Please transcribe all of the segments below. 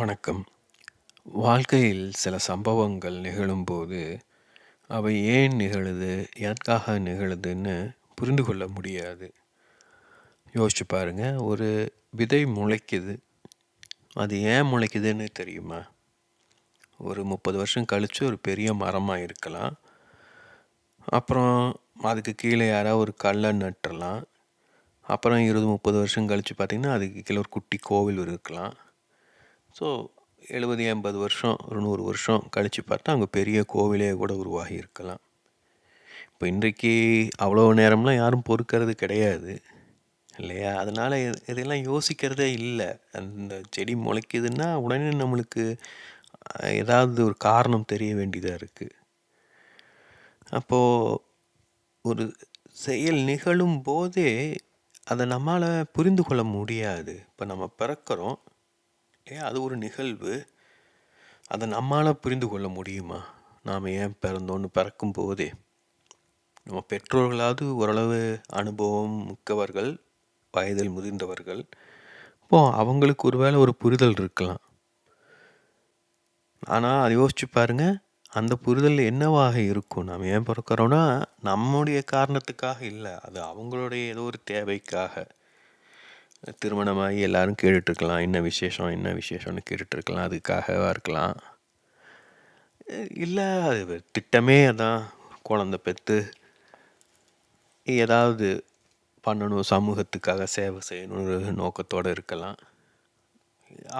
வணக்கம். வாழ்க்கையில் சில சம்பவங்கள் நிகழும்போது, அவை ஏன் நிகழுது? எதற்காக நிகழுதுன்னு புரிந்து கொள்ள முடியாது. யோசிச்சு பாருங்க. ஒரு விதை முளைக்குது. அது ஏன் முளைக்குதுன்னு தெரியுமா? ஒரு 30 வருஷம் கழிச்சு ஒரு பெரிய மரமா இருக்கலாம். அப்புறம் அதுக்கு கீழே யாராவது ஒரு கல்லை நட்டுறலாம். அப்புறம் 20, 30 வருஷம் கழிச்சு பார்த்தீங்கன்னா, அதுக்கு கீழே ஒரு குட்டி கோவில் இருக்கலாம். ஸோ 70, 80 வருஷம், ஒரு 100 வருஷம் கழித்து பார்த்தா அங்கே பெரிய கோவிலே கூட உருவாகி இருக்கலாம். இப்போ இன்றைக்கு அவ்வளோ நேரம்லாம் யாரும் பொறுக்கிறது கிடையாது இல்லையா? அதனால் இதெல்லாம் யோசிக்கிறதே இல்லை. அந்த செடி முளைக்குதுன்னா உடனே நம்மளுக்கு ஏதாவது ஒரு காரணம் தெரிய வேண்டியதாக இருக்குது. அப்போது ஒரு செயல் நிகழும் போதே அதை நம்மளால் புரிந்து கொள்ள முடியாது. இப்போ நம்ம பிறக்கிறோம், அது ஒரு நிகழ்வு. அதை நம்மளால் புரிந்து கொள்ள முடியுமா? நாம் ஏன் பிறந்தோன்னு பிறக்கும் போதே நம்ம பெற்றோர்களாவது ஓரளவு அனுபவம் மிக்கவர்கள், வயதில் முதிர்ந்தவர்கள். இப்போது அவங்களுக்கு ஒரு வேளை ஒரு புரிதல் இருக்கலாம். ஆனால் அதை யோசிச்சு பாருங்கள், அந்த புரிதல் என்னவாக இருக்கும்? நாம் ஏன் பிறக்கிறோன்னா நம்முடைய காரணத்துக்காக இல்லை, அது அவங்களுடைய ஏதோ ஒரு தேவைக்காக. திருமணமாகி எல்லாரும் கேட்டுட்ருக்கலாம், என்ன விசேஷம் என்ன விசேஷம்னு கேட்டுட்ருக்கலாம், அதுக்காகவா இருக்கலாம். இல்லை, அது திட்டமே அதான், குழந்த பெற்று ஏதாவது பண்ணணும், சமூகத்துக்காக சேவை செய்யணுன்ற நோக்கத்தோடு இருக்கலாம்.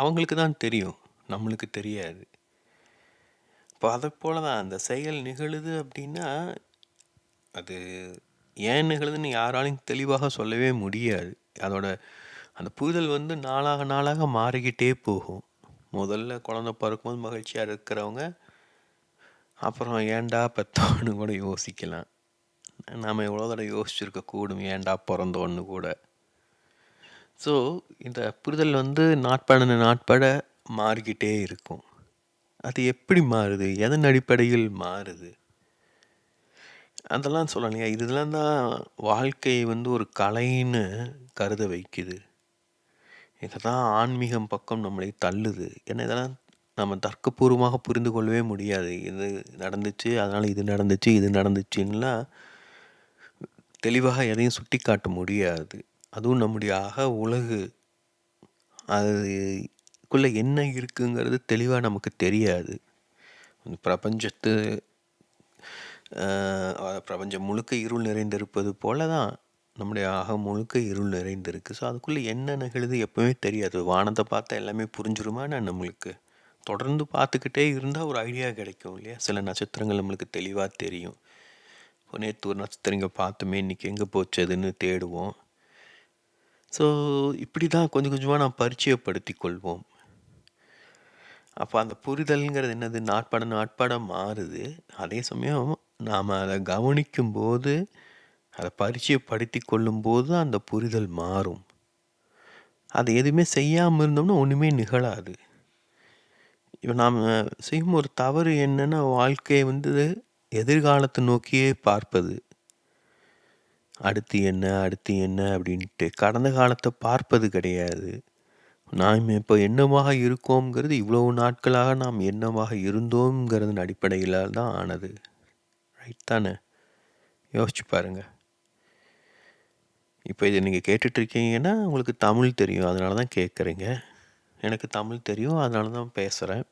அவங்களுக்கு தான் தெரியும், நம்மளுக்கு தெரியாது. இப்போ அதை போல தான் அந்த செயல் நிகழுது அப்படின்னா, அது ஏன் நிகழுதுன்னு யாராலையும் தெளிவாக சொல்லவே முடியாது. அதோட அந்த புரிதல் நாளாக நாளாக மாறிக்கிட்டே போகும். முதல்ல குழந்தை பிறக்கும்போது மகிழ்ச்சியாக இருக்கிறவங்க, அப்புறம் ஏன்டா பெத்தோன்னு கூட யோசிக்கலாம். நாம் எவ்வளோ தடவை யோசிச்சுருக்கக்கூடும், ஏன்டா பிறந்தோன்னு கூட. ஸோ இந்த புரிதல் நாட்பட மாறிக்கிட்டே இருக்கும். அது எப்படி மாறுது? எதன் அடிப்படையில் மாறுது? அதெல்லாம் சொல்லலையா? இதெல்லாம் தான் வாழ்க்கை ஒரு கலைன்னு கருத வைக்குது. இதை தான் ஆன்மீகம் பக்கம் நம்மளை தள்ளுது. ஏன்னா இதெல்லாம் நம்ம தர்க்கபூர்வமாக புரிந்து கொள்ளவே முடியாது. இது நடந்துச்சு, அதனால் இது நடந்துச்சு, இது நடந்துச்சுன்னெலாம் தெளிவாக எதையும் சுட்டி காட்ட முடியாது. அதுவும் நம்முடைய உலகு அதுக்குள்ளே என்ன இருக்குங்கிறது தெளிவாக நமக்கு தெரியாது. பிரபஞ்சம் முழுக்க இருள் நிறைந்திருப்பது போல தான் நம்முடைய அகம் முழுக்க இருள் நிறைந்திருக்கு. ஸோ அதுக்குள்ளே என்ன நிகழுது எப்போவுமே தெரியாது. வானத்தை பார்த்தா எல்லாமே புரிஞ்சிருமான்னு நம்மளுக்கு தொடர்ந்து பார்த்துக்கிட்டே இருந்தால் ஒரு ஐடியா கிடைக்கும் இல்லையா? சில நட்சத்திரங்கள் நம்மளுக்கு தெளிவாக தெரியும். இப்போ நேற்று ஒரு நட்சத்திரம் இங்கே பார்த்துமே, இன்றைக்கி எங்கே போச்சதுன்னு தேடுவோம். ஸோ இப்படி தான் கொஞ்சம் கொஞ்சமாக நாம் பரிச்சயப்படுத்தி கொள்வோம். அப்போ அந்த புரிதல்ங்கிறது என்னது? நாட்பட மாறுது. அதே சமயம் நாம் அதை கவனிக்கும்போது, அதை பரிச்சயப்படுத்தி கொள்ளும்போது அந்த புரிதல் மாறும். அது எதுவுமே செய்யாமல் இருந்தோம்னா ஒன்றுமே நிகழாது. இப்போ நாம் செய்யும் ஒரு தவறு என்னென்னா, வாழ்க்கையை எதிர்காலத்தை நோக்கியே பார்ப்பது. அடுத்து என்ன அடுத்து என்ன அப்படின்ட்டு கடந்த காலத்தை பார்ப்பது கிடையாது. நாம் இப்போ என்னவாக இருக்கோங்கிறது இவ்வளவு நாட்களாக நாம் என்னவாக இருந்தோங்கிறதன் அடிப்படையில் தான் ஆனது. ரைட் தானே? யோசிச்சு பாருங்கள். இப்போ இதை நீங்கள் கேட்டுட்ருக்கீங்கன்னா உங்களுக்கு தமிழ் தெரியும், அதனால தான் கேட்குறீங்க. எனக்கு தமிழ் தெரியும், அதனால தான் பேசுகிறேன்.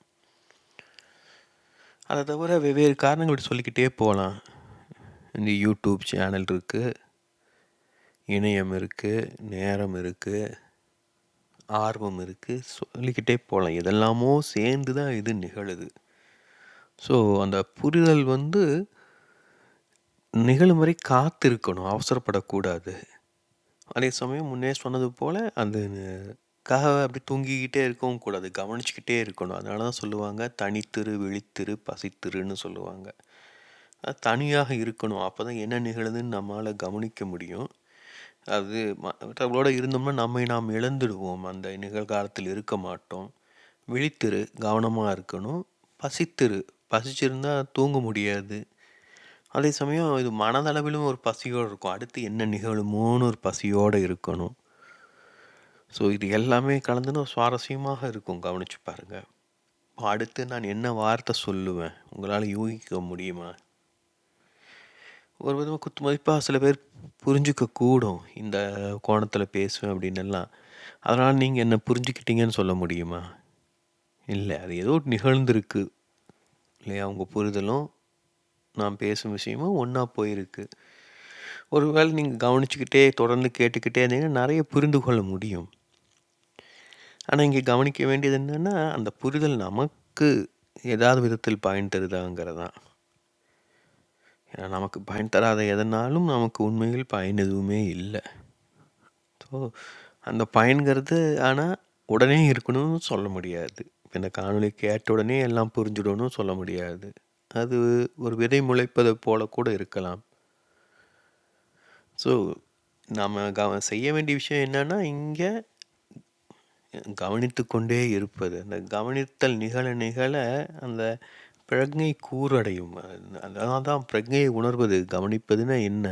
அதை தவிர வெவ்வேறு காரணங்கள் இப்படி சொல்லிக்கிட்டே போகலாம். இந்த யூடியூப் சேனல் இருக்குது, இணையம் இருக்குது, நேரம் இருக்குது, ஆர்வம் இருக்குது, சொல்லிக்கிட்டே போகலாம். இதெல்லாமோ சேர்ந்து தான் இது நிகழுது. ஸோ அந்த புரிதல் நிகழும் வரை காத்திருக்கணும், அவசரப்படக்கூடாது. அதே சமயம் முன்னே சொன்னது போல் அப்படி தூங்கிக்கிட்டே இருக்கவும் கூடாது, கவனிச்சுக்கிட்டே இருக்கணும். அதனால தான் சொல்லுவாங்க, தனித்திரு விழித்திரு பசித்திருன்னு சொல்லுவாங்க. தனியாக இருக்கணும். அப்போ தான் என்ன நிகழுதுன்னு நம்மளால் கவனிக்க முடியும். அது மற்றவர்களோடு இருந்தோம்னா நம்மை நாம் இழந்துடுவோம், அந்த நிகழ்காலத்தில் இருக்க மாட்டோம். விழித்திரு, கவனமாக இருக்கணும். பசிச்சிருந்தால் தூங்க முடியாது. அதே சமயம் இது மனதளவிலும் ஒரு பசியோடு இருக்கும். அடுத்து என்ன நிகழுமோன்னு ஒரு பசியோடு இருக்கணும். ஸோ இது எல்லாமே கலந்துன்னு சுவாரஸ்யமாக இருக்கும். கவனிச்சு பாருங்க. அடுத்து நான் என்ன வார்த்தை சொல்லுவேன்? உங்களால யூகிக்க முடியுமா? ஒரு விதமா குத்து மதிப்பா சில பேர் புரிஞ்சுக்க கூடும். இந்த கோணத்தில பேசுவேன் அப்படின்னெல்லாம். அதனால நீங்க என்ன புரிஞ்சுக்கிட்டீங்கன்னு சொல்ல முடியுமா? இல்ல. அது ஏதோ நிகழ்ந்திருக்கு. இல்லையா? உங்க புரிதலும், நான் பேசும் விஷயமும் ஒண்ணா போயிருக்கு. ஒருவேளை நீங்க கவனிச்சுக்கிட்டே, தொடர்ந்து கேட்டுக்கிட்டே இருந்தீங்கன்னா, நெறைய புரிந்து கொள்ள முடியும். ஆனா, இங்க கவனிக்க வேண்டியது என்னன்னா, அந்த புரிதல் நமக்கு ஏதாவது விதத்தில் பயன் தருதாங்கிறது தான். ஏன்னா, நமக்கு பயன் தராத எதனாலும் நமக்கு உண்மையில் பயன் எதுவுமே இல்ல. ஸோ, அந்த பயன்கிறது ஆனா, உடனே இருக்கணும்னு சொல்ல முடியாது. இப்ப இந்த காணொளி கேட்ட உடனே எல்லாம் புரிஞ்சிடும்னு சொல்ல முடியாது. அது ஒரு விதை முளைப்பது போல கூட இருக்கலாம். ஸோ, நாம செய்ய வேண்டிய விஷயம் என்னன்னா, இங்க கவனித்துக் கொண்டே இருப்பது. அந்த கவனித்தல் நிகழ நிகழ அந்த பிரக்ஞை கூரடையும். அதனால தான் பிரக்ஞையை உணர்வது. கவனிப்பதுன்னா என்ன?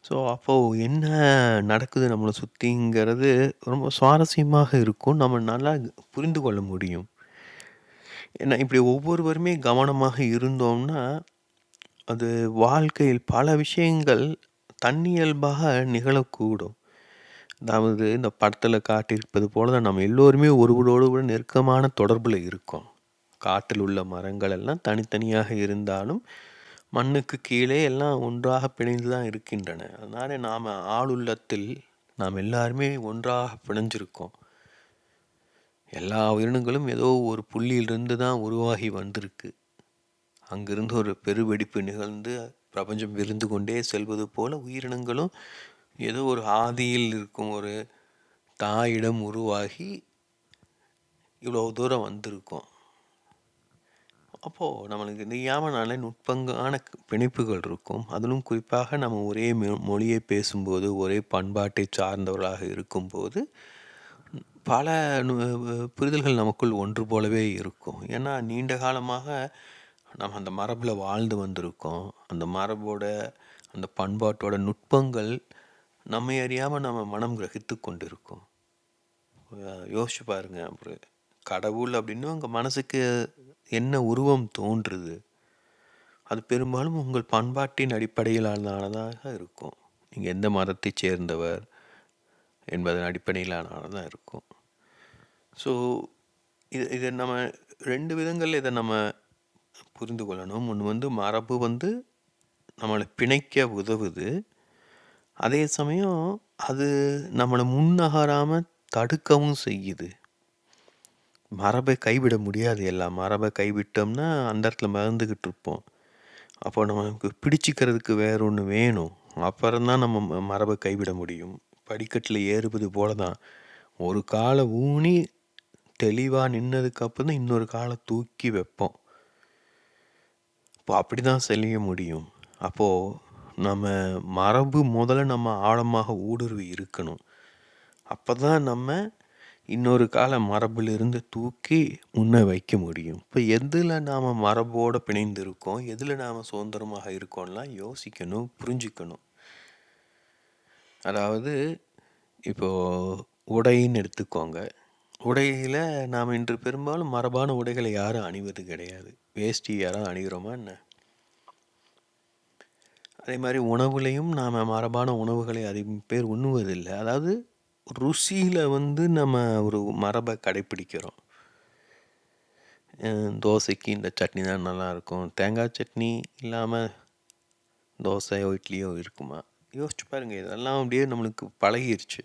ஸோ, அப்போ என்ன நடக்குது நம்மள சுத்திங்கிறது ரொம்ப சுவாரஸ்யமாக இருக்கும். நம்ம நல்லா புரிந்து கொள்ள முடியும். ஏன்னா, இப்படி ஒவ்வொருவருமே கவனமாக இருந்தோம்னா, அது வாழ்க்கையில் பல விஷயங்கள் தன்னியல்பாக நிகழக்கூடும். அதாவது இந்த படத்துல காட்டியிருப்பது போல தான் நம்ம எல்லோருமே ஒருவரோடு நெருக்கமான தொடர்புல இருக்கோம். காட்டில் உள்ள மரங்கள் எல்லாம் தனித்தனியாக இருந்தாலும், மண்ணுக்கு கீழே எல்லாம் ஒன்றாக பிணைந்து தான் இருக்கின்றன. அதனால நாம ஆளுள்ளத்தில் நாம் எல்லாருமே ஒன்றாக பிணைஞ்சிருக்கோம். எல்லா உயிரினங்களும் ஏதோ ஒரு புள்ளியிலிருந்து தான் உருவாகி வந்திருக்கு. அங்கிருந்து ஒரு பெருவெடிப்பு நிகழ்ந்து பிரபஞ்சம் விரிந்து கொண்டே செல்வது போல உயிரினங்களும் ஏதோ ஒரு ஆதியில் இருக்கும் ஒரு தாயிடம் உருவாகி இவ்வளோ தூரம் வந்திருக்கோம். அப்போ நம்மளுக்கு தெரியாம நல்ல நுட்பங்கான பிணைப்புகள் இருக்கும். அதிலும் குறிப்பாக நம்ம ஒரே மொழியை பேசும்போது, ஒரே பண்பாட்டை சார்ந்தவர்களாக இருக்கும்போது, பல புரிதல்கள் நமக்குள் ஒன்று போலவே இருக்கும். ஏன்னா நீண்ட காலமாக நம்ம அந்த மரபுல வாழ்ந்து வந்திருக்கோம். அந்த மரபோட, அந்த பண்பாட்டோட நுட்பங்கள் நம்மை அறியாம நம்ம மனம் கிரகித்து கொண்டிருக்கும். யோசிச்சு பாருங்க. ஒரு கடவுள் அப்படின்னு உங்க மனசுக்கு என்ன உருவம் தோன்றுது? அது பெரும்பாலும் உங்கள் பண்பாட்டின் அடிப்படையிலானதாக இருக்கும். நீங்க எந்த மதத்தைச் சேர்ந்தவர் என்பதன் அடிப்படையிலானதா இருக்கும். ஸோ, இத நம்ம 2 விதங்கள்ல இத நம்ம புரிந்து கொள்ளணும். ஒண்ணு வந்து மரபு வந்து நம்மள பிணைக்க உதவுது. அதே சமயம் அது நம்மள முன்னகராம தடுக்கவும் செய்யுது. மரபை கைவிட முடியாது. எல்லா மரபை கைவிட்டோம்னா, அந்த இடத்துல மிதந்துகிட்டு இருப்போம். அப்போ நமக்கு பிடிச்சுக்கிறதுக்கு வேற ஒண்ணு வேணும். அப்புறம் தான் நம்ம மரபை கைவிட முடியும். படிக்கட்டில ஏறுவது போல தான். ஒரு கால ஊனி தெளிவா நின்னதுக்கு அப்புறம் தான் இன்னொரு கால தூக்கி வைப்போம். அப்போ அப்படிதான் செய்ய முடியும். அப்போ நம்ம மரபு முதல்ல நம்ம ஆழமாக ஊடுருவி இருக்கணும். அப்பதான் நம்ம இன்னொரு கால மரபிலிருந்து தூக்கி முன்ன வைக்க முடியும். இப்ப எதுல நாம மரபோட பிணைந்து இருக்கோம், எதுல நாம சுதந்திரமாக இருக்கோம்லாம் யோசிக்கணும், புரிஞ்சுக்கணும். அதாவது இப்போ உடைன்னு எடுத்துக்கோங்க. உடையில நாம இன்று பெரும்பாலும் மரபான உடைகளை யாரும் அணிவது கிடையாது. வேஷ்டி யாரும் அணிகிறோமா என்ன? அதே மாரி உணவுலயும் நாம மரபான உணவுகளை அதிகம் பேர் உண்ணுவதில்ல. அதாவது ருசியில வந்து நம்ம ஒரு மரப கடைப்பிடிக்கிறோம். தோசைக்கு இந்த சட்னி தான் நல்லாயிருக்கும். தேங்காய் சட்னி இல்லாம தோசையோ, இட்லியோ இருக்குமா? யோசிச்சு பாருங்க. இதெல்லாம் அப்படியே நம்மளுக்கு பழகிருச்சு.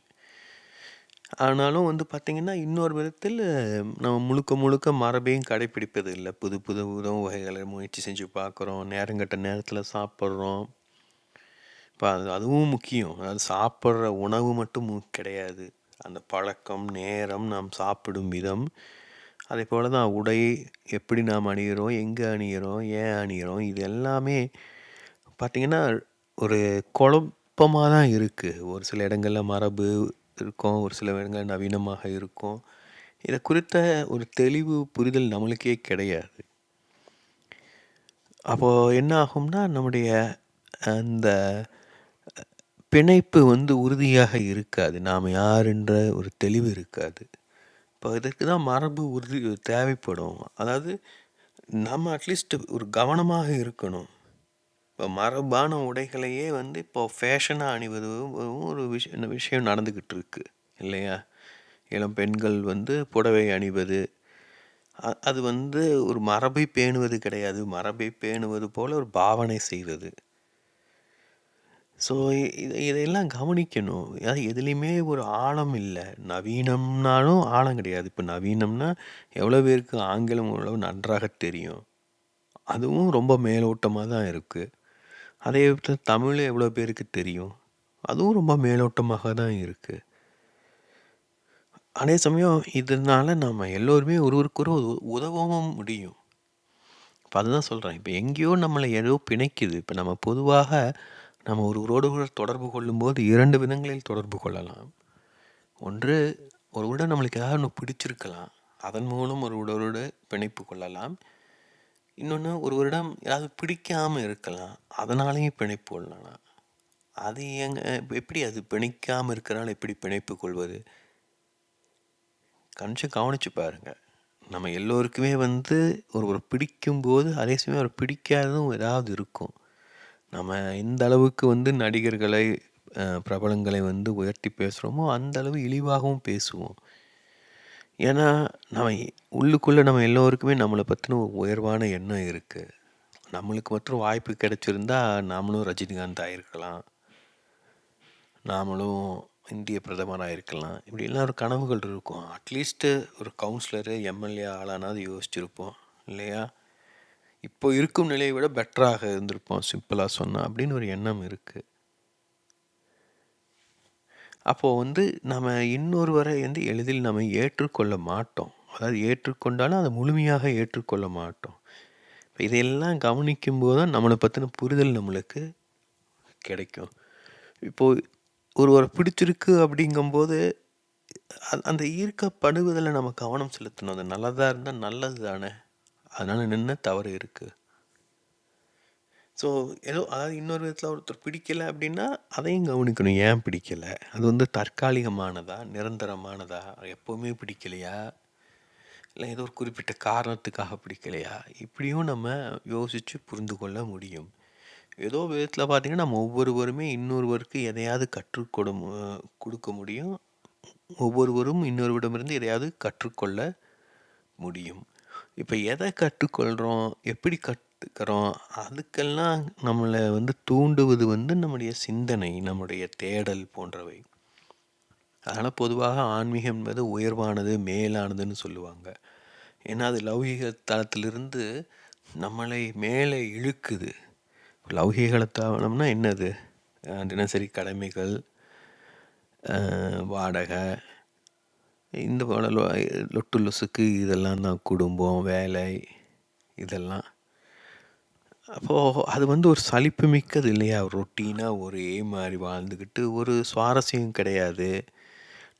ஆனாலும் வந்து பார்த்தீங்கன்னா, இன்னொரு விதத்தில் நம்ம முழுக்க முழுக்க மரபையும் கடைப்பிடிப்பது இல்ல. புது புது உணவு வகைகளை முயற்சி செஞ்சு பார்க்குறோம். நேரங்கெட்ட நேரத்தில சாப்பிட்றோம். இப்ப அதுவும் முக்கியம். அது சாப்பிட்ற உணவு மட்டும் கிடையாது. அந்த பழக்கம், நேரம், நாம் சாப்பிடும் விதம், அதேபோல தான் உடை எப்படி நாம் அணியிறோம், எங்க அணியிறோம், ஏன் அணியிறோம், இது எல்லாமே பார்த்தீங்கன்னா, ஒரு குழப்பமா தான் இருக்கு. ஒரு சில இடங்கள்ல மரபு இருக்கும். ஒரு சில இடங்கள்ல நவீனமாக இருக்கும். இத குறித்த ஒரு தெளிவு, புரிதல் நம்மளுக்கே கிடையாது. அப்போ என்ன ஆகும்னா, நம்முடைய அந்த பிணைப்பு வந்து உறுதியாக இருக்காது. நாம் யாருன்ற ஒரு தெளிவு இருக்காது. இப்போ இதற்கு தான் மரபு உறுதி தேவைப்படும். அதாவது நம்ம அட்லீஸ்ட் ஒரு கவனமாக இருக்கணும். இப்போ மரபான உடைகளையே வந்து இப்போ ஃபேஷனா அணிவது ஒரு விஷயம் நடந்துக்கிட்டு இருக்கு இல்லையா? இளம் பெண்கள் வந்து புடவை அணிவது, அது வந்து ஒரு மரபை பேணுவது கிடையாது. மரபை பேணுவது போல ஒரு பாவனை செய்வது. ஸோ இதையெல்லாம் கவனிக்கணும். எதுலேயுமே ஒரு ஆழம் இல்லை. நவீனம்னாலும் ஆழம் கிடையாது. இப்போ நவீனம்னா எவ்வளோ பேருக்கு ஆங்கிலம் ஓரளவு நன்றாக தெரியும். அதுவும் ரொம்ப மேலோட்டமாக தான் இருக்குது. அதே தமிழ் எவ்வளோ பேருக்கு தெரியும். அதுவும் ரொம்ப மேலோட்டமாக தான் இருக்குது. அதே சமயம் இதனால நம்ம எல்லோருமே ஒருவருக்கொரு உதவவும் முடியும். இப்போ அதுதான் சொல்கிறேன். இப்போ எங்கேயோ நம்மளை ஏதோ பிணைக்குது. இப்போ நம்ம பொதுவாக நம்ம ஒருவரோடு தொடர்பு கொள்ளும்போது 2 விதங்களில் தொடர்பு கொள்ளலாம். ஒன்று, ஒருவரிடம் நம்மளுக்கு ஏதாவது ஒன்று பிடிச்சிருக்கலாம். அதன் மூலம் ஒருவரோடு பிணைப்பு கொள்ளலாம். இன்னொன்று, ஒருவரிடம் ஏதாவது பிடிக்காமல் இருக்கலாம். அதனாலேயும் பிணைப்பு கொள்ளலாம். அது எப்படி அது பிணைக்காமல் இருக்கிறனால எப்படி பிணைப்பு கொள்வது? கொஞ்சம் கவனித்து பாருங்கள். நம்ம எல்லோருக்குமே வந்து ஒருவரை பிடிக்கும்போது அதே சமயம் அவரை பிடிக்காததும் ஏதாவது இருக்கும். நம்ம எந்த அளவுக்கு வந்து நடிகர்களை, பிரபலங்களை வந்து உயர்த்தி பேசுகிறோமோ அந்த அளவு இழிவாகவும் பேசுவோம். ஏன்னா நம்ம உள்ளுக்குள்ளே நம்ம எல்லோருக்குமே நம்மளை பற்றின ஒரு உயர்வான எண்ணம் இருக்குது. நம்மளுக்கு மற்றும் வாய்ப்பு கிடைச்சிருந்தா நாமளும் ரஜினிகாந்த் ஆகிருக்கலாம், நாமளும் இந்திய பிரதமராக இருக்கலாம். இப்படிலாம் ஒரு கனவுகள் இருக்கும். அட்லீஸ்ட்டு ஒரு கவுன்சிலரு, எம்எல்ஏ ஆளானாவது யோசிச்சிருப்போம் இல்லையா? இப்போ இருக்கும் நிலையை விட பெட்டராக இருந்திருப்போம் சிம்பிளாக சொன்னால் அப்படின்னு ஒரு எண்ணம் இருக்குது. அப்போது வந்து நம்ம இன்னொருவரை வந்து எளிதில் நம்ம ஏற்றுக்கொள்ள மாட்டோம். அதாவது ஏற்றுக்கொண்டாலும் அதை முழுமையாக ஏற்றுக்கொள்ள மாட்டோம். இப்போ இதையெல்லாம் கவனிக்கும்போது தான் நம்மளை பற்றின புரிதல் நம்மளுக்கு கிடைக்கும். இப்போது ஒருவரை பிடிச்சிருக்கு அப்படிங்கும்போது அந்த ஈர்க்கப்படுவதில் நம்ம கவனம் செலுத்தணும். அது நல்லதாக இருந்தால் நல்லது தானே, அதனால் என்ன தவறு இருக்குது? ஸோ ஏதோ அதாவது இன்னொரு விதத்தில் ஒருத்தர் பிடிக்கலை அப்படின்னா அதையும் கவனிக்கணும். ஏன் பிடிக்கலை? அது வந்து தற்காலிகமானதா, நிரந்தரமானதா, எப்போவுமே பிடிக்கலையா, இல்லை ஏதோ ஒரு குறிப்பிட்ட காரணத்துக்காக பிடிக்கலையா? இப்படியும் நம்ம யோசித்து புரிந்து கொள்ள முடியும். ஏதோ விதத்தில் பார்த்திங்கன்னா நம்ம ஒவ்வொருவருமே இன்னொருவருக்கு எதையாவது கொடுக்க முடியும். ஒவ்வொருவரும் இன்னொருவரிடமிருந்து எதையாவது கற்றுக்கொள்ள முடியும். இப்போ எதை கற்றுக்கொள்கிறோம், எப்படி கற்றுக்கிறோம், அதுக்கெல்லாம் நம்மளை வந்து தூண்டுவது வந்து நம்முடைய சிந்தனை, நம்முடைய தேடல் போன்றவை. அதனால் பொதுவாக ஆன்மீகம் என்பது உயர்வானது, மேலானதுன்னு சொல்லுவாங்க. ஏன்னா அது லௌகீக தளத்திலிருந்து நம்மளை மேலே இழுக்குது. லௌகீக தளம்னா என்னது? தினசரி கடமைகள், வாடகை, இந்த போல லொட்டு லொசுக்கு, இதெல்லாம் தான் குடும்பம், வேலை, இதெல்லாம். அப்போது அது வந்து ஒரு சலிப்பு மிக்கது இல்லையா? ரொட்டீனாக ஒரே மாதிரி வாழ்ந்துக்கிட்டு ஒரு சுவாரஸ்யம் கிடையாது.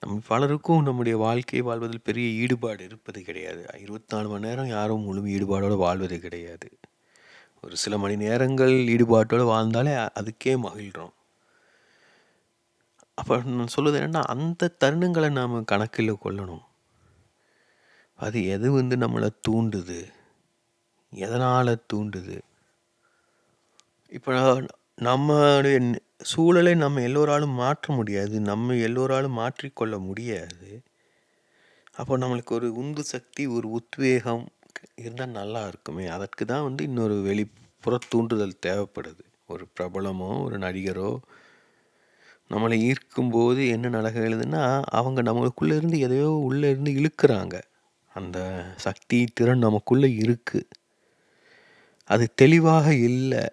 நம்ம பலருக்கும் நம்முடைய வாழ்க்கையை வாழ்வதில் பெரிய ஈடுபாடு இருப்பது கிடையாது. 24 மணி நேரம் யாரும் முழு ஈடுபாடோடு வாழ்வது கிடையாது. ஒரு சில மணி நேரங்கள் ஈடுபாட்டோடு வாழ்ந்தாலே அதுக்கே மகிழ்கிறோம். அப்போ நான் சொல்லுவது என்னென்னா, அந்த தருணங்களை நாம் கணக்கில் கொள்ளணும். அது எது வந்து நம்மளை தூண்டுது, எதனால் தூண்டுது? இப்போ நம்மளுடைய சூழலை நம்ம எல்லோராலும் மாற்ற முடியாது. நம்ம எல்லோராலும் மாற்றிக்கொள்ள முடியாது. அப்போ நம்மளுக்கு ஒரு உந்து சக்தி, ஒரு உத்வேகம் இருந்தால் நல்லா இருக்குமே. அதற்கு தான் வந்து இன்னொரு வெளிப்புற தூண்டுதல் தேவைப்படுது. ஒரு பிரபலமோ, ஒரு நடிகரோ நம்மளை ஈர்க்கும்போது என்ன நடக்குதுன்னா, அவங்க நம்மளுக்குள்ளே இருந்து எதையோ உள்ளே இருந்து இழுக்கிறாங்க. அந்த சக்தி, திறன் நமக்குள்ளே இருக்குது. அது தெளிவாக இல்லை.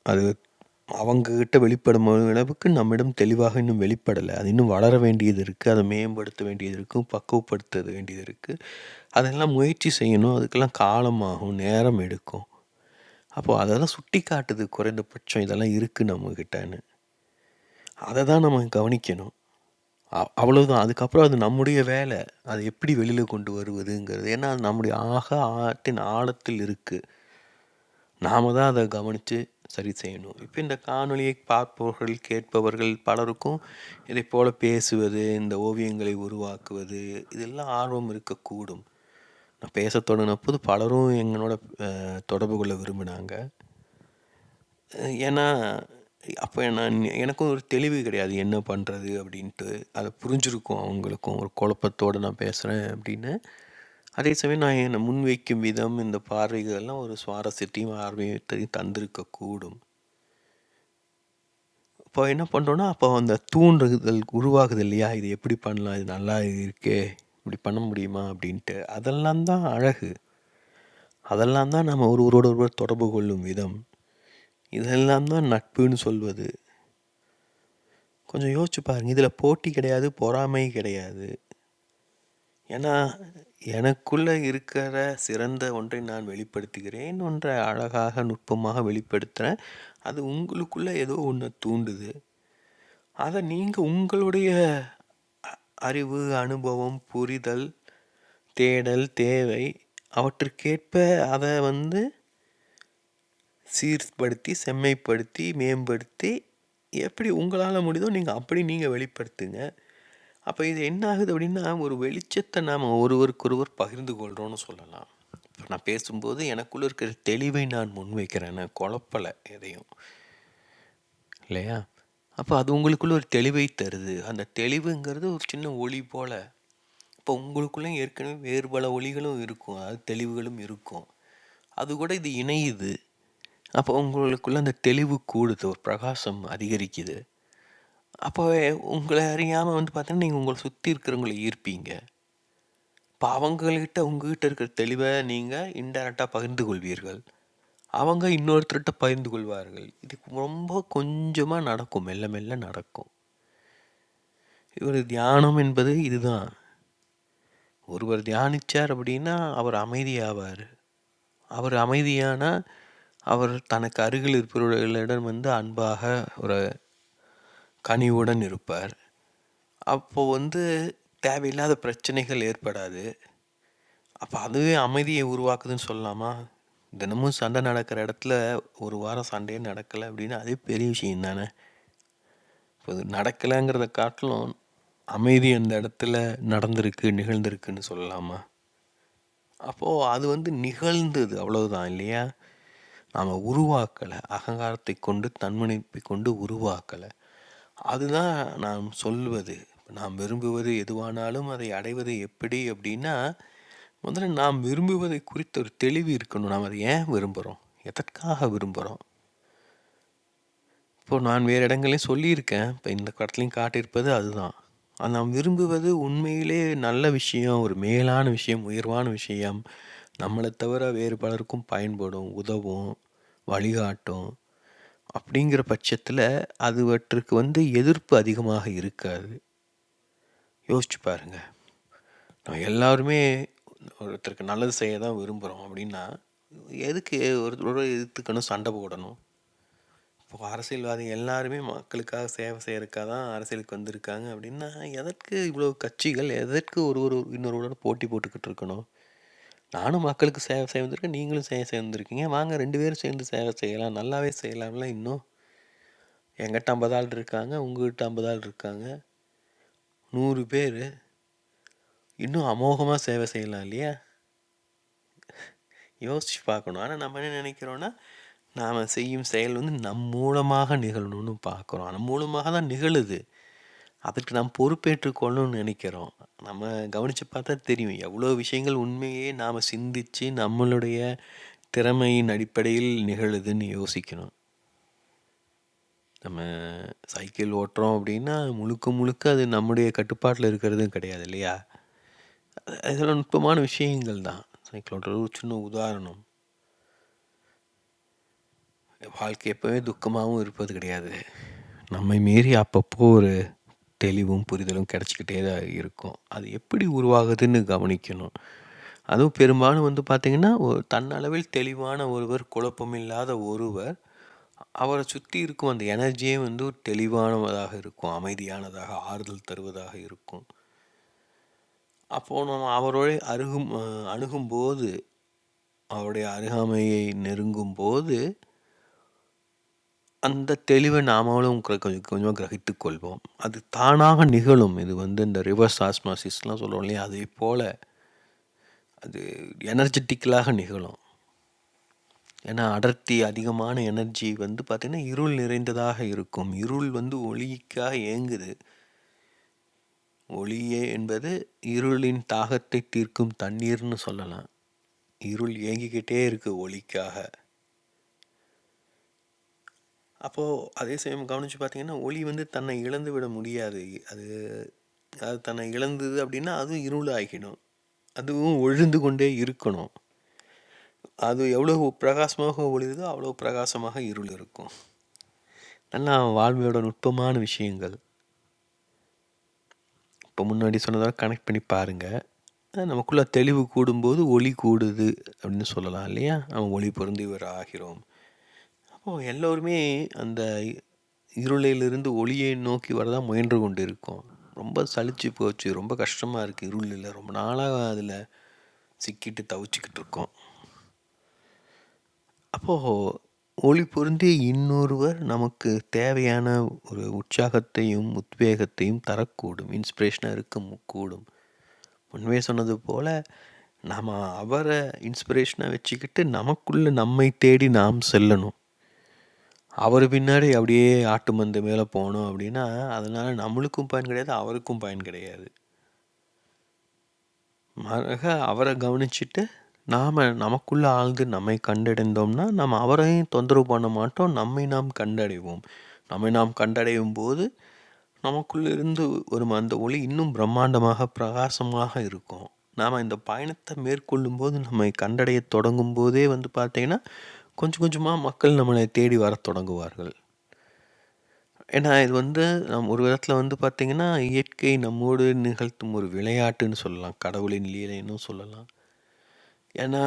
அது அவங்கக்கிட்ட வெளிப்படும் அளவுக்கு நம்மிடம் தெளிவாக இன்னும் வெளிப்படலை. அது இன்னும் வளர வேண்டியது இருக்குது. அதை மேம்படுத்த வேண்டியது இருக்கும், பக்குவப்படுத்த வேண்டியது இருக்குது. அதெல்லாம் முயற்சி செய்யணும். அதுக்கெல்லாம் காலமாகும், நேரம் எடுக்கும். அப்போது அதெல்லாம் சுட்டி காட்டுது குறைந்தபட்சம் இதெல்லாம் இருக்குது நம்மக்கிட்டன்னு. அதை தான் நம்ம கவனிக்கணும். அவ்வளோதான். அதுக்கப்புறம் அது நம்முடைய வேலை. அதை எப்படி வெளியில் கொண்டு வருவதுங்கிறது. ஏன்னா அது நம்முடைய ஆழத்தில் இருக்குது. நாம தான் அத கவனிச்சு சரி செய்யணும். இப்ப இந்த காணொளியை பார்ப்பவர்கள், கேட்பவர்கள் பலருக்கும் இதைப் போல பேசுவது, இந்த ஓவியங்களை உருவாக்குவது, இதெல்லாம் ஆர்வம் இருக்கக்கூடும். நான் பேசத் தொடங்குனபோது பலரும் என்னோட தொடர்பு கொள்ள விரும்பினாங்க. ஏன்னா, அப்ப எனக்கும் ஒரு தெளிவு கிடையாது. என்ன பண்றது அப்படின்ட்டு. அத புரிஞ்சிருக்கும் அவங்களுக்கும். ஒரு குழப்பத்தோட நான் பேசுறேன் அப்படின்னு. அதே சமயம் நான் என்ன முன்வைக்கும் விதம், இந்த பார்வைகள் எல்லாம் ஒரு சுவாரஸ்யத்தையும், ஆர்வத்தையும் தந்திருக்கக்கூடும். இப்போ என்ன பண்றோம்னா, அப்போ அந்த தூண்டுதல் உருவாகுது இல்லையா? இது எப்படி பண்ணலாம்? இது நல்லா இருக்கே! இப்படி பண்ண முடியுமா? அப்படின்ட்டு. அதெல்லாம் தான் அழகு. அதெல்லாம் தான் நம்ம ஒருவரோடு ஒருவர் தொடர்பு கொள்ளும் விதம். இதெல்லாம் தான் நட்புன்னு சொல்வது. கொஞ்சம் யோசிச்சு பாருங்க. இதில போட்டி கிடையாது, பொறாமை கிடையாது. ஏன்னா, எனக்குள்ள இருக்கிற சிறந்த ஒன்றை நான் வெளிப்படுத்துகிறேன். ஒன்றை அழகாக, நுட்பமாக வெளிப்படுத்துறேன். அது உங்களுக்குள்ள ஏதோ ஒண்ண தூண்டுது. அத நீங்க உங்களுடைய அறிவு, அனுபவம், புரிதல், தேடல், தேவை அவற்றுக்கேற்ப அத சீர்படுத்தி, செம்மைப்படுத்தி, மேம்படுத்தி எப்படி உங்களால முடியுதோ அப்படி நீங்க வெளிப்படுத்துங்க. அப்ப இது என்ன ஆகுது அப்படின்னா, ஒரு வெளிச்சத்த நாம ஒருவருக்கொருவர் பகிர்ந்து கொள்றோம்னு சொல்லலாம். இப்ப நான் பேசும்போது எனக்குள்ள இருக்கிற தெளிவை நான் முன்வைக்கிறேன். நான் குழப்பல எதையும். இல்லையா? அப்ப அது உங்களுக்குள்ள ஒரு தெளிவை தருது. அந்த தெளிவுங்கிறது ஒரு சின்ன ஒளி போல. இப்போ உங்களுக்குள்ளயும் ஏற்கனவே வேறு பல ஒளிகளும் இருக்கும். அதாவது தெளிவுகளும் இருக்கும். அது கூட இது இணையுது. அப்போ உங்களுக்குள்ள அந்த தெளிவு கூடுது. ஒரு பிரகாசம் அதிகரிக்குது. அப்போ உங்கள அறியாம பார்த்தீங்கன்னா, நீங்க உங்கள சுத்தி இருக்கிறவங்கள ஈர்ப்பீங்க. இப்ப அவங்ககிட்ட உங்ககிட்ட இருக்கிற தெளிவ நீங்க இன்டைரக்ட்டா பகிர்ந்து கொள்வீர்கள். அவங்க இன்னொருத்தர்ட்ட பகிர்ந்து கொள்வார்கள். இது ரொம்ப கொஞ்சமா நடக்கும். மெல்ல மெல்ல நடக்கும். ஒரு தியானம் என்பது இதுதான். ஒருவர் தியானிச்சார் அப்படின்னா, அவர் அமைதியாவாரு. அவர் அமைதியானா, அவர் தனக்கு அருகில் இருப்பவர்களிடம் அன்பாக ஒரு கனிவுடன் இருப்பார். அப்போ தேவையில்லாத பிரச்சனைகள் ஏற்படாது. அப்ப அதுவே அமைதியை உருவாக்குதுன்னு சொல்லலாமா? தினமும் சண்டை நடக்கிற இடத்துல, ஒரு வாரம் சண்டையே நடக்கல அப்படின்னா, அதே பெரிய விஷயம் தானே! இப்ப நடக்கலங்கிறத காட்டிலும், அமைதி அந்த இடத்துல நடந்திருக்கு, நிகழ்ந்திருக்குன்னு சொல்லலாமா? அப்போ அது நிகழ்ந்தது அவ்வளவுதான் இல்லையா? நாம உருவாக்கல. அகங்காரத்தை கொண்டு, தன்முனைப்பை கொண்டு உருவாக்கல. அதுதான் நாம் சொல்வது. நாம் விரும்புவது எதுவானாலும் அதை அடைவது எப்படி அப்படின்னா, முதல்ல நாம் விரும்புவதை குறித்த ஒரு தெளிவு இருக்கணும். நாம் அதை ஏன் விரும்புறோம்? எதற்காக விரும்புறோம்? இப்போ நான் வேறு இடங்கள்லயும் சொல்லியிருக்கேன். இப்போ இந்த இடத்துலயும் காட்டியிருப்பது அதுதான். நாம் விரும்புவது உண்மையிலே நல்ல விஷயம், ஒரு மேலான விஷயம், உயர்வான விஷயம். நம்மளை தவிர வேறு பலருக்கும் பயன்படும், உதவும், வழிகாட்டும். அப்படிங்கிற பட்சத்துல அதுவற்றுக்கு எதிர்ப்பு அதிகமாக இருக்காது. யோசிச்சு பாருங்க. நம்ம எல்லாருமே ஒருத்தருக்கு நல்லது செய்ய தான் விரும்புறோம் அப்படின்னா, எதுக்கு ஒருத்தரோட எதிர்த்துக்கணும், சண்டை போடணும்? இப்போ அரசியல்வாதிகள் எல்லாருமே மக்களுக்காக சேவை செய்யறதுக்காக தான் அரசியலுக்கு வந்திருக்காங்க அப்படின்னா, எதற்கு இவ்வளோ கட்சிகள்? எதற்கு ஒரு இன்னொருவரோட போட்டி போட்டுக்கிட்டு இருக்கணும்? நானும் மக்களுக்கு சேவை செய்ய வந்திருக்கேன், நீங்களும் செய்ய வந்திருக்கீங்க. வாங்க 2 பேரும் சேர்ந்து சேவை செய்யலாம். நல்லாவே செய்யலாம்ல இன்னும். என்கிட்ட 50 ஆள் இருக்காங்க, உங்ககிட்ட 50 ஆள் இருக்காங்க. 100 பேரு. இன்னும் அமோகமா சேவை செய்யலாம் இல்லையா? யோசிச்சு பார்க்கணும். ஆனா நம்ம என்ன நினைக்கிறோம்னா, நாம செய்யும் செயல் நம் மூலமாக நிகழணும்னு பார்க்குறோம். நம் மூலமாக தான் நிகழுது. அதுக்கு நாம் பொறுப்பேற்றுக் கொள்ளணும்னு நினைக்கிறோம். நம்ம கவனிச்சு பார்த்தா தெரியும். எவ்வளோ விஷயங்கள் உண்மையே நாம சிந்திச்சு, நம்மளுடைய திறமையின் அடிப்படையில் நிகழுதுன்னு யோசிக்கணும். நம்ம சைக்கிள் ஓட்டுறோம் அப்படின்னா, முழுக்க முழுக்க அது நம்முடைய கட்டுப்பாட்டுல இருக்கிறதும் கிடையாது இல்லையா? இதெல்லாம் நுட்பமான விஷயங்கள் தான். சைக்கிள் ஓட்டுறது ஒரு சின்ன உதாரணம். வாழ்க்கை எப்பவுமே துக்கமாவும் இருப்பது கிடையாது. நம்மை மீறி அப்பப்போ ஒரு தெளிவும், புரிதலும் கிடைச்சுக்கிட்டே தான் இருக்கும். அது எப்படி உருவாகுதுன்னு கவனிக்கணும். அதுவும் பெரும்பாலும் பார்த்தீங்கன்னா, தன்னளவில் தெளிவான ஒருவர், குழப்பமில்லாத ஒருவர், அவர சுத்தி இருக்கும் அந்த எனர்ஜியே ஒரு தெளிவானதாக இருக்கும். அமைதியானதாக, ஆறுதல் தருவதாக இருக்கும். அப்போ நம்ம அவரோட அணுகும்போது, அவருடைய அருகாமையை நெருங்கும்போது அந்த தெளிவை நாமளும் கொஞ்சம் கொஞ்சமாக கிரகித்து கொள்வோம். அது தானாக நிகழும். இது இந்த ரிவர்ஸ் ஆஸ்மாசிஸ்லாம் சொல்லுவோம் இல்லையா, அதே போல் அது எனர்ஜெட்டிக்கலாக நிகழும். ஏன்னா அடர்த்தி அதிகமான எனர்ஜி பார்த்திங்கன்னா இருள் நிறைந்ததாக இருக்கும். இருள் ஒளிக்காக ஏங்குது. ஒளியே என்பது இருளின் தாகத்தை தீர்க்கும் தண்ணீர்னு சொல்லலாம். இருள் ஏங்கிக்கிட்டே இருக்கு ஒளிக்காக. அப்போது அதே சமயம் கவனித்து பார்த்தீங்கன்னா ஒளி தன்னை இழந்து விட முடியாது. அது அது தன்னை இழந்தது அப்படின்னா அதுவும் இருள் ஆகிடும். அதுவும் ஒழிந்து கொண்டே இருக்கணும். அது எவ்வளோ பிரகாசமாக ஒளியுதோ அவ்வளோ பிரகாசமாக இருள் இருக்கும். நல்லா வாழ்வையோட நுட்பமான விஷயங்கள். இப்போ முன்னாடி சொன்னதாக கனெக்ட் பண்ணி பாருங்கள். நமக்குள்ளே தெளிவு கூடும்போது ஒளி கூடுது அப்படின்னு சொல்லலாம் இல்லையா. அவன் ஒளி பொருந்தியவர் ஆகிறோம். அப்போது எல்லோருமே அந்த இருளிலிருந்து ஒளியை நோக்கி வரதான் முயன்று கொண்டு இருக்கோம். ரொம்ப சலிச்சு போச்சு, ரொம்ப கஷ்டமாக இருக்குது. இருளில் ரொம்ப நாளாக அதில் சிக்கிட்டு தவிச்சிக்கிட்டு இருக்கோம். அப்போது ஒளி பொருந்திய இன்னொருவர் நமக்கு தேவையான ஒரு உற்சாகத்தையும் உத்வேகத்தையும் தரக்கூடும், இன்ஸ்பிரேஷனாக இருக்க கூடும். முன்பே சொன்னது போல் நாம் அவரை இன்ஸ்பிரேஷனாக வச்சுக்கிட்டு நமக்குள்ளே நம்மை தேடி நாம் செல்லணும். அவர் பின்னாடி அப்படியே ஆட்டு மந்தை மேலே போனோம் அப்படின்னா அதனால் நம்மளுக்கும் பயன் கிடையாது, அவருக்கும் பயன் கிடையாது. மாறாக அவரை கவனிச்சுட்டு நாம் நமக்குள்ளே ஆழ்ந்து நம்மை கண்டடைந்தோம்னா நம்ம அவரையும் தொந்தரவு பண்ண மாட்டோம், நம்மை நாம் கண்டடைவோம். நம்மை நாம் கண்டடையும் போது நமக்குள்ளிருந்து ஒரு அந்த ஒளி இன்னும் பிரம்மாண்டமாக பிரகாசமாக இருக்கும். நாம் இந்த பயணத்தை மேற்கொள்ளும் போது நம்மை கண்டடைய தொடங்கும் போதே பார்த்திங்கன்னா கொஞ்சம் கொஞ்சமாக மக்கள் நம்மளை தேடி வர தொடங்குவார்கள். ஏன்னா இது நம் ஒரு விதத்தில் பார்த்திங்கன்னா இயற்கை நம்மோடு நிகழ்த்தும் ஒரு விளையாட்டுன்னு சொல்லலாம், கடவுளின் லீலைன்னு சொல்லலாம். ஏன்னா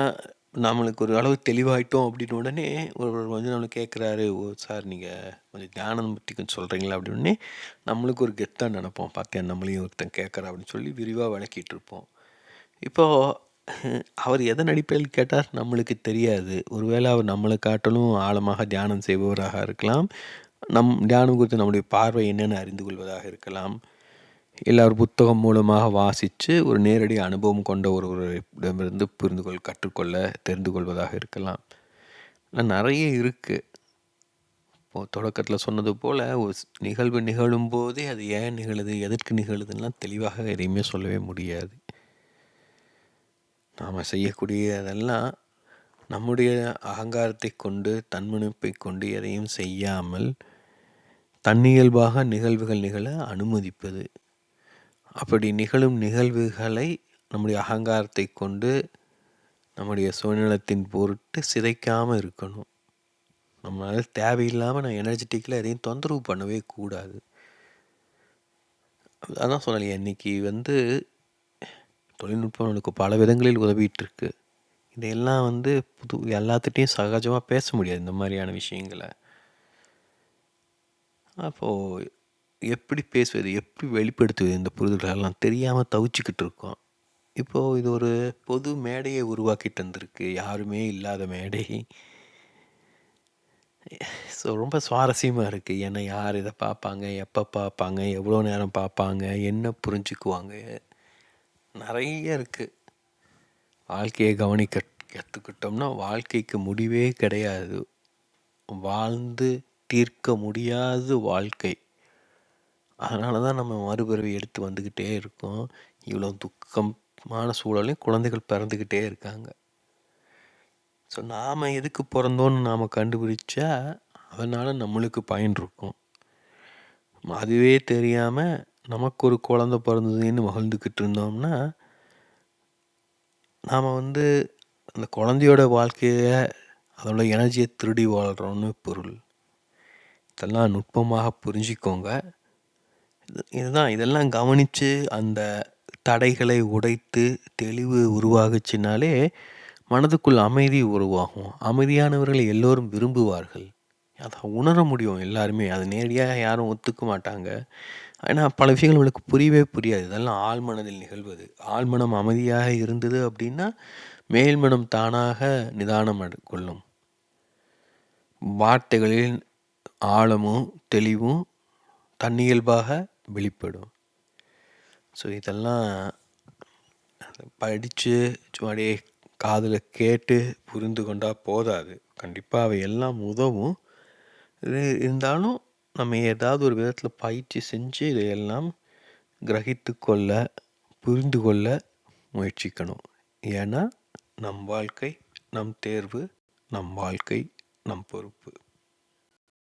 நம்மளுக்கு ஒரு அளவு தெளிவாயிட்டோம் அப்படின்னு உடனே ஒரு நம்மளுக்கு கேட்குறாரு, ஓ சார் நீங்கள் கொஞ்சம் தியானம் பற்றி கொஞ்சம் சொல்கிறீங்களா அப்படின்னு நம்மளுக்கு ஒரு கெத்தாக நினைப்போம். பார்த்தியா நம்மளையும் ஒருத்தன் கேட்குறா அப்படின்னு சொல்லி விரிவாக விளக்கிட்டு இருப்போம். இப்போது அவர் எதன் அடிப்படையில் கேட்டார் நம்மளுக்கு தெரியாது. ஒருவேளை அவர் நம்மளை காட்டிலும் ஆழமாக தியானம் செய்பவராக இருக்கலாம். தியானம் குறித்து நம்முடைய பார்வை என்னென்னு அறிந்து கொள்வதாக இருக்கலாம். இல்லை ஒரு புத்தகம் மூலமாக வாசித்து ஒரு நேரடி அனுபவம் கொண்ட ஒருவரிடமிருந்து கற்றுக்கொள்ள தெரிந்து கொள்வதாக இருக்கலாம். நிறைய இருக்குது. இப்போது தொடக்கத்தில் சொன்னது போல் ஒரு நிகழ்வு நிகழும் போதே அது ஏன் நிகழுது, எதற்கு நிகழுதுன்னெலாம் தெளிவாக எதையுமே சொல்லவே முடியாது. நாம் செய்யக்கூடியதெல்லாம் நம்முடைய அகங்காரத்தை கொண்டு தன்முனைப்பை கொண்டு எதையும் செய்யாமல் தன்னியல்பாக நிகழ்வுகள் நிகழ அனுமதிப்பது. அப்படி நிகழும் நிகழ்வுகளை நம்முடைய அகங்காரத்தை கொண்டு நம்முடைய சுயநலத்தின் பொருட்டு சிதைக்காமல் இருக்கணும். நம்மளால் தேவையில்லாமல் நான் எனர்ஜெட்டிக்கில் எதையும் தொந்தரவு பண்ணவே கூடாது. அதான் சொன்னேன், இன்றைக்கி தொழில்நுட்பம் நமக்கு பல விதங்களில் உதவிட்டுருக்கு. இதையெல்லாம் எல்லாத்துட்டையும் சகஜமாக பேச முடியாது இந்த மாதிரியான விஷயங்களை. அப்போது எப்படி பேசுவது, எப்படி வெளிப்படுத்துவது, இந்த புரிதல்களெல்லாம் தெரியாமல் தவிச்சிக்கிட்டு இருக்கோம். இப்போது இது ஒரு பொது மேடையை உருவாக்கிட்டு வந்திருக்கு, யாருமே இல்லாத மேடை. ஸோ ரொம்ப சுவாரஸ்யமாக இருக்குது. ஏன்னா யார் இதை பார்ப்பாங்க, எப்போ பார்ப்பாங்க, எவ்வளோ நேரம் பார்ப்பாங்க, என்ன புரிஞ்சுக்குவாங்க, நிறைய இருக்குது. வாழ்க்கையை கவனிக்க கற்றுக்கிட்டோம்னா வாழ்க்கைக்கு முடிவே கிடையாது. வாழ்ந்து தீர்க்க முடியாத வாழ்க்கை. அதனால தான் நம்ம மறுபிறவி எடுத்து வந்துக்கிட்டே இருக்கோம். இவ்வளோ துக்கமான சூழலையும் குழந்தைகள் பிறந்துக்கிட்டே இருக்காங்க. ஸோ நாம் எதுக்கு பிறந்தோன்னு நாம் கண்டுபிடிச்சா அதனால் நம்மளுக்கு பயன் இருக்கும். அதுவே தெரியாமல் நமக்கு ஒரு குழந்தை பிறந்ததுன்னு மகிழ்ந்துக்கிட்டு இருந்தோம்னா நாம் அந்த குழந்தையோட வாழ்க்கையை அதோட எனர்ஜியை திருடி வாழ்கிறோன்னு பொருள். இதெல்லாம் நுட்பமாக புரிஞ்சிக்கோங்க. இதெல்லாம் கவனித்து அந்த தடைகளை உடைத்து தெளிவு உருவாகுச்சினாலே மனதுக்குள் அமைதி உருவாகும். அமைதியானவர்களை எல்லோரும் விரும்புவார்கள். அதை உணர முடியும் எல்லாருமே. அது நேரடியாக யாரும் ஒத்துக்க மாட்டாங்க. ஆனால் பல விஷயங்கள் உங்களுக்கு புரியவே புரியாது. இதெல்லாம் ஆழ்மனதில் நிகழ்வது. ஆழ்மனம் அமைதியாக இருந்தது அப்படின்னா மேல்மனம் தானாக நிதானம் கொள்ளும். வார்த்தைகளில் ஆழமும் தெளிவும் தன்னியல்பாக வெளிப்படும். ஸோ இதெல்லாம் படித்து சும்மாடியே காதில் கேட்டு புரிந்து கொண்டால் போதாது. கண்டிப்பாக அவை எல்லாம் உதவும். இது இருந்தாலும் நம்ம ஏதாவது ஒரு விதத்தில் பயிற்சி செஞ்சு இதையெல்லாம் கிரகித்து கொள்ள, புரிந்து கொள்ள முயற்சிக்கணும். ஏன்னா நம் வாழ்க்கை நம் தேர்வு, நம் வாழ்க்கை நம் பொறுப்பு.